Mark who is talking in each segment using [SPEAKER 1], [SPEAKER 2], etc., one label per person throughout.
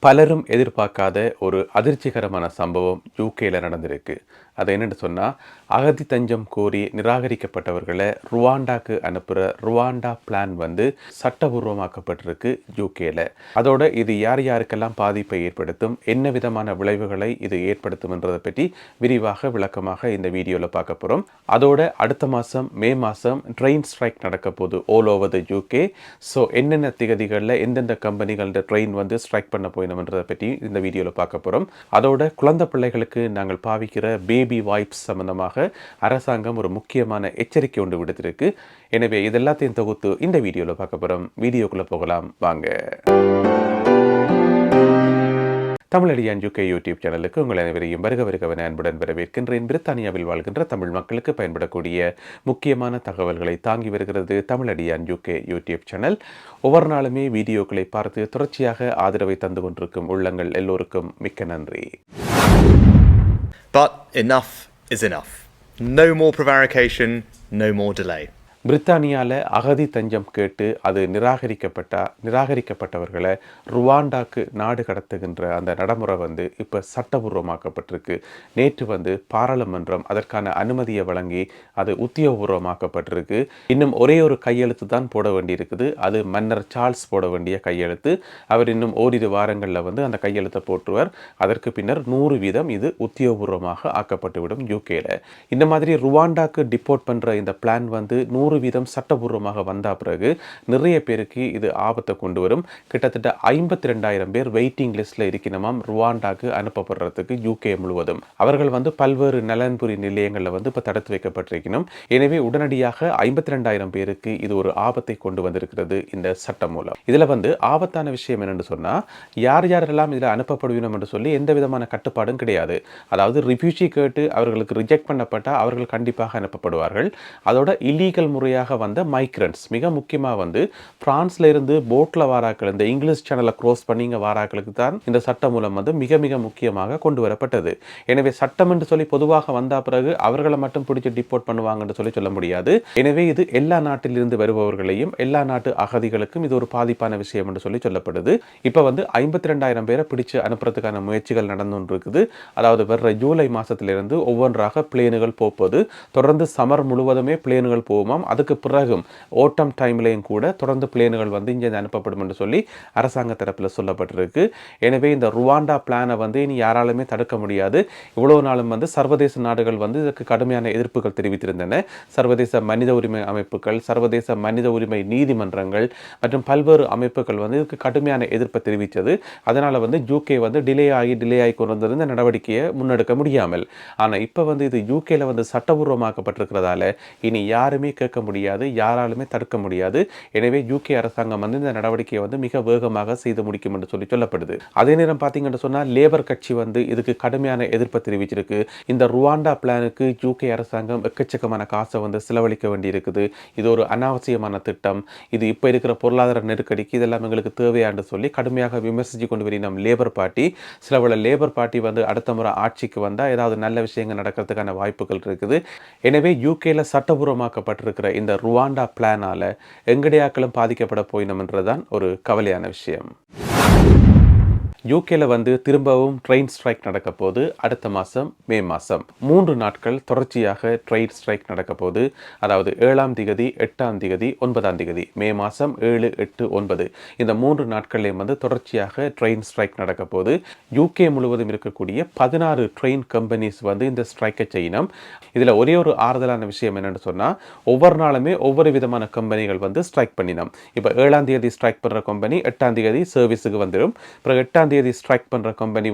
[SPEAKER 1] பலரும் எதிர்பார்க்காத ஒரு அதிர்ச்சிகரமான சம்பவம் யூகேல நடந்திருக்கு. அது என்னென்னு சொன்னால், அகதி தஞ்சம் கோரி நிராகரிக்கப்பட்டவர்களை ருவாண்டாக்கு அனுப்புகிற ருவாண்டா பிளான் சட்டபூர்வமாக்கப்பட்டிருக்கு யூகேல. அதோட இது யார் யாருக்கெல்லாம் பாதிப்பை ஏற்படுத்தும், என்ன விதமான விளைவுகளை இது ஏற்படுத்தும் என்றதை பற்றி விரிவாக விளக்கமாக இந்த வீடியோவில் பார்க்க போகிறோம். அதோட அடுத்த மாதம் மே மாதம் ட்ரெயின் ஸ்ட்ரைக் நடக்க போகுது all over the UK. So என்னென்ன திகதிகளில் எந்தெந்த கம்பெனிகளோட ட்ரெயின் ஸ்ட்ரைக் பண்ண போயினோம்ன்றதை பற்றி இந்த வீடியோவில் பார்க்க போகிறோம். அதோட குழந்தை பிள்ளைகளுக்கு நாங்கள் பாவிக்கிற பேபி வைப்ஸ் சம்பந்தமாக அரசாங்கம் ஒரு முக்கியமான எச்சரிக்கை ஒன்று விடுத்திருக்கு. எனவே இதெல்லாத்தையும் தொகுத்து இந்த வீடியோவில் பார்க்க போகிறோம். வீடியோக்குள்ளே போகலாம் வாங்க. தமிழடியான் யூகே யூடியூப் சேனலுக்கு உங்கள் அனைவரையும் வருகவென அன்புடன் வரவேற்கின்றேன். பிரித்தானியாவில் வாழ்கின்ற தமிழ் மக்களுக்கு பயன்படக்கூடிய முக்கியமான தகவல்களை தாங்கி வருகிறது தமிழடியான் யூகே யூடியூப் சேனல். ஒவ்வொரு நாளுமே வீடியோக்களை பார்த்து தொடர்ச்சியாக ஆதரவை தந்து கொண்டிருக்கும் உள்ளங்கள் எல்லோருக்கும் மிக்க நன்றி.
[SPEAKER 2] But enough is enough. No more prevarication, no more delay.
[SPEAKER 1] பிரித்தானியாவில் அகதி தஞ்சம் கேட்டு அது நிராகரிக்கப்பட்டவர்களை ருவாண்டாக்கு நாடு கடத்துகின்ற அந்த நடைமுறை இப்போ சட்டபூர்வமாக்கப்பட்டிருக்கு. நேற்று பாராளுமன்றம் அதற்கான அனுமதியை வழங்கி அது உத்தியோகபூர்வமாக்கப்பட்டிருக்கு. இன்னும் ஒரே ஒரு கையெழுத்து தான் போட வேண்டியிருக்குது. அது மன்னர் சார்ல்ஸ் போட வேண்டிய கையெழுத்து. அவர் இன்னும் ஓரிரு வாரங்களில் அந்த கையெழுத்தை போட்டுருவார். அதற்கு பின்னர் 100% இது உத்தியோகபூர்வமாக ஆக்கப்பட்டுவிடும் யூகேல. இந்த மாதிரி ருவாண்டாக்கு டிப்போர்ட் பண்ணுற இந்த பிளான் 100% சட்டபூர்வமாக வந்த பிறகு நிறைய பேருக்கு இது ஆபத்தை கொண்டு வரும். கிட்டத்தட்ட 52,000 பேர் வெயிட்டிங் லிஸ்ட்ல இருக்கணுமாம் ருவாண்டாக்கு அனுப்பப்படுறதுக்கு யூகே முழுவதும். அவர்கள் பல்வேறு நலன்புரி நிலையங்களில் இப்போ தடுத்து வைக்கப்பட்டிருக்கணும். எனவே உடனடியாக 52,000 பேருக்கு இது ஒரு ஆபத்தை கொண்டு வந்திருக்கிறது இந்த சட்டம் மூலம். இதுல ஆபத்தான விஷயம் என்னன்னு சொன்னா, யார் யாரெல்லாம் இதில் அனுப்பப்படுவினோம் என்று சொல்லி எந்த விதமான கட்டுப்பாடும் கிடையாது. அதாவது ரிஃப்யூஜி கேட்டு அவர்களுக்கு ரிஜெக்ட் பண்ணப்பட்டால் அவர்கள் கண்டிப்பாக அனுப்பப்படுவார்கள். அதோட இல்லீகல் முறையாக வந்த மைக்ரன்ஸ், மிக முக்கியமாக பிரான்ஸ்ல இருந்து போட்ல வாராக்கள், இந்த இங்கிலீஷ் சேனலை க்ரோஸ் பண்ணி இங்க வாராக்களுக்கு தான் இந்த சட்டம் மூலம் மிக மிக முக்கியமாக கொண்டு வரப்பட்டது. எனவே சட்டம் என்று சொல்லி பொதுவாக வந்த பிறகு அவர்களை மட்டும் பிடிச்சி டிப்போர்ட் பண்ணுவாங்கன்னு சொல்ல முடியாது. எனவே இது எல்லா நாட்டிலிருந்து வருபவர்களையும் எல்லா நாட்டு அகதிகளுக்கும் இது ஒரு பாதிப்பான விஷயம் என்று சொல்லப்படுது. இப்ப 52,000 பேரை பிடிச்சு அனுப்புறதுக்கான முயற்சிகள் நடந்து இருக்குது. அதாவது வர்ற ஜூலை மாசத்திலிருந்து ஒவ்வொன்றாக பிளேனுகள் போகுது. தொடர்ந்து சமர் முழுவதுமே பிளேனுகள் போகுமாம். அதுக்கு பிறகும் ஓட்டம் டைம்லையும் கூட தொடர்ந்து பிளேனுகள் இங்கே அனுப்பப்படும் என்று சொல்லி அரசாங்க தரப்பில் சொல்லப்பட்டிருக்கு. எனவே இந்த ருவாண்டா பிளானை இனி யாராலுமே தடுக்க முடியாது. இவ்வளவு நாளும் சர்வதேச நாடுகள் இதற்கு கடுமையான எதிர்ப்புகள் தெரிவித்திருந்தன. சர்வதேச மனித உரிமை அமைப்புகள், சர்வதேச மனித உரிமை நீதிமன்றங்கள் மற்றும் பல்வேறு அமைப்புகள் இதுக்கு கடுமையான எதிர்ப்பை தெரிவித்தது. அதனால யூகே டிலே ஆகி கொண்டு வந்திருந்த நடவடிக்கையை முன்னெடுக்க முடியாமல். ஆனால் இப்போ இது யூகேல சட்டபூர்வமாக்கப்பட்டிருக்கிறதால இனி யாருமே கேட்க முடியாது, யாராலுமே தடுக்க முடியாது. எனவே யூகே அரசாங்கம் இந்த நடவடிக்கையை மிக வேகமாக செய்து முடிக்கும் என்று சொல்லப்படுது. அதே நேரம் பார்த்தீங்கன்னு சொன்னா, லேபர் கட்சி இதுக்கு கடுமையான எதிர்ப்பை தெரிவிச்சிருக்கு. இந்த ருவாண்டா பிளானுக்கு யூகே அரசாங்கம் எக்கச்சக்கமான காசை செலவழிக்க வேண்டி இருக்குது. இது ஒரு அனாவசியமான திட்டம், இது இப்ப இருக்கிற பொருளாதார நெருக்கடிக்கு இதெல்லாம் எங்களுக்கு தேவையான்னு சொல்லி கடுமையாக விமர்சிச்சு கொண்டு வரி நம் லேபர் பார்ட்டி. சில லேபர் பார்ட்டி அடுத்த முறை ஆட்சிக்கு வந்தா ஏதாவது நல்ல விஷயங்கள் நடக்கிறதுக்கான வாய்ப்புகள் இருக்குது. எனவே யூகேல சட்டபூர்வமாக்கப்பட்டிருக்கிற இந்த ருவாண்டா பிளானால எங்கடையாக்களும் பாதிக்கப்பட போயினோம்ன்றதுதான் ஒரு கவலையான விஷயம். யூகேல திரும்பவும் ட்ரெயின் ஸ்ட்ரைக் நடக்க போது அடுத்த மாதம் மே மாதம் 3 நாட்கள் தொடர்ச்சியாக ட்ரெயின் ஸ்ட்ரைக் நடக்க போது. அதாவது 7ஆம் திகதி, 8ஆம் திகதி, 9ஆம் திகதி, மே மாதம் 7, 8, 9 இந்த 3 நாட்களையும் தொடர்ச்சியாக ட்ரெயின் ஸ்ட்ரைக் நடக்க போது. யூகே முழுவதும் இருக்கக்கூடிய 16 ட்ரெயின் கம்பெனிஸ் இந்த ஸ்ட்ரைக்கை செய்யணும். இதுல ஒரே ஒரு ஆறுதலான விஷயம் என்னன்னு சொன்னா, ஒவ்வொரு நாளுமே ஒவ்வொரு விதமான கம்பெனிகள் ஸ்ட்ரைக் பண்ணினோம். இப்போ 7ஆம் தேதி ஸ்ட்ரைக் பண்ற கம்பெனி 8ஆம் தேதி சர்வீஸுக்கு வந்துடும். பிறகு 8ஆம் தேதி ஸ்ட்ரைக் பண்ற கம்பெனி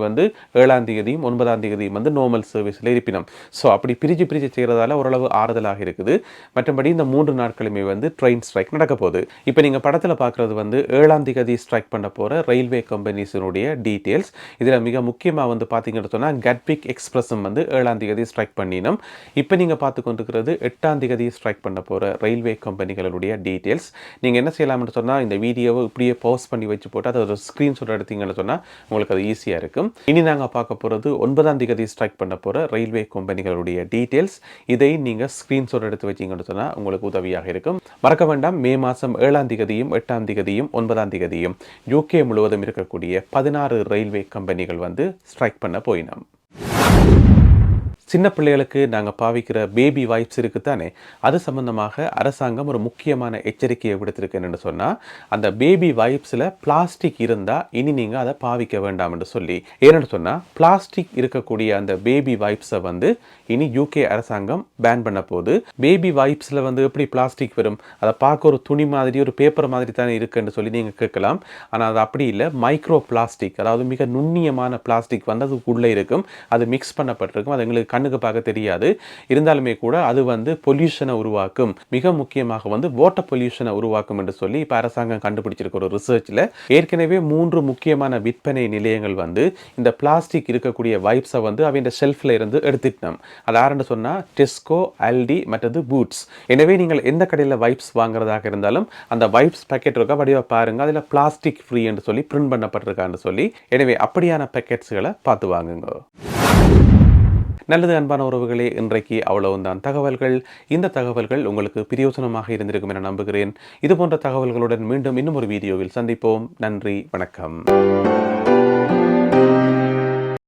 [SPEAKER 1] 7ஆம் தேதியும் 9ஆம் தேதியும் நார்மல் சர்வீஸ்ல இருப்பினும். சோ அப்படி பிரிச்சு செய்யறதால ஓரளவு ஆறுதலாக இருக்குது. மற்றபடி இந்த 3 நாட்களுமே ட்ரெயின் ஸ்ட்ரைக் நடக்க போகுது. இப்போ நீங்க படத்துல பார்க்கிறது 7ஆம் தேதி ஸ்ட்ரைக் பண்ண போற ரயில்வே கம்பெனிஸினுடைய டீடைல்ஸ். இதுல மிக முக்கியமா பாத்தீங்கன்னு சொன்னா, கட்விக் எக்ஸ்பிரஸும் 7ஆம் தேதி ஸ்ட்ரைக் பண்ணினோம். இப்போ நீங்க பார்த்து கொண்டிருக்கிறது 8ஆம் தேதி ஸ்ட்ரைக் பண்ண போற ரயில்வே கம்பெனிகளுடைய டீடைல்ஸ். நீங்க என்ன செய்யலாம்னு சொன்னா, இந்த வீடியோவை இப்படியே பாஸ் பண்ணி வச்சு போட்டு அதை ஒரு ஸ்கிரீன்ஷாட் எடுத்தீங்கன்னு சொன்னா உங்களுக்கு அது ஈஸியாக இருக்கும். இனி நாங்கள் பார்க்க போகிறது 9ஆம் தேதி ஸ்ட்ரைக் பண்ண போகிற ரயில்வே கம்பெனிகளுடைய டீட்டெயில்ஸ். இதை நீங்கள் ஸ்க்ரீன்ஷாட் எடுத்து வச்சிங்கன்னு சொன்னால் உங்களுக்கு உதவியாக இருக்கும். மறக்க வேண்டாம், மே மாதம் 7ஆம் தேதியும் 8ஆம் தேதியும் 9ஆம் தேதியும் UK முழுவதும் இருக்கக்கூடிய 16 ரயில்வே கம்பெனிகள் வந்து ஸ்ட்ரைக் பண்ண போயினோம். சின்ன பிள்ளைகளுக்கு நாங்கள் பாவிக்கிற பேபி வைப்ஸ் இருக்குத்தானே, அது சம்பந்தமாக அரசாங்கம் ஒரு முக்கியமான எச்சரிக்கையை விடுத்திருக்கு. என்னென்னு சொன்னால், அந்த பேபி வைப்ஸில் பிளாஸ்டிக் இருந்தால் இனி நீங்கள் அதை பாவிக்க வேண்டாம் என்று சொல்லி. ஏன்னு சொன்னால், பிளாஸ்டிக் இருக்கக்கூடிய அந்த பேபி வைப்ஸை வந்து இனி UK அரசாங்கம் பேன் பண்ண போகுது. பேபி வைப்ஸில் வந்து எப்படி பிளாஸ்டிக் வரும், அதை பார்க்க ஒரு துணி மாதிரி ஒரு பேப்பர் மாதிரி தானே இருக்குன்னு சொல்லி நீங்கள் கேட்கலாம். ஆனால் அது அப்படி இல்லை, மைக்ரோ பிளாஸ்டிக், அதாவது மிக நுண்ணியமான பிளாஸ்டிக் வந்து அதுக்குள்ளே இருக்கும். அது மிக்ஸ் பண்ணப்பட்டிருக்கும். அது எங்களுக்கு கண்ணுக்கு பார்க்க தெரியாது. இருந்தாலுமே கூட அது வந்து பொல்யூஷனை உருவாக்கும். மிக முக்கியமாக வந்து வாட்டர் பொல்யூஷனை உருவாக்கும் என்று சொல்லி இப்போ அரசாங்கம் கண்டுபிடிச்சிருக்க ஒரு ரிசர்ச்சில் ஏற்கனவே 3 முக்கியமான விற்பனை நிலையங்கள் வந்து இந்த பிளாஸ்டிக் இருக்கக்கூடிய வைப்ஸை வந்து அவங்க ஷெல்ஃபில் இருந்து எடுத்துட்டோம். அது யாருன்னு சொன்னால் டெஸ்கோ, அல்டி மற்றது பூட்ஸ். எனவே நீங்கள் எந்த கடையில் வைப்ஸ் வாங்குறதாக இருந்தாலும் அந்த வைப்ஸ் பேக்கெட் இருக்க வடிவாக பாருங்க, அதில் பிளாஸ்டிக் ஃப்ரீ என்று சொல்லி பிரிண்ட் பண்ணப்பட்டிருக்கான்னு சொல்லி. எனவே அப்படியான பேக்கெட்ஸ்களை பார்த்து வாங்குங்க. நல்லது அன்பான உறவுகளே, இன்றைக்கு அவ்வளவுதான் தகவல்கள். இந்த தகவல்கள் உங்களுக்கு பிரயோஜனமாக இருந்திருக்கும் என நம்புகிறேன். இது போன்ற தகவல்களுடன் மீண்டும் இன்னும் ஒரு வீடியோவில் சந்திப்போம். நன்றி, வணக்கம்.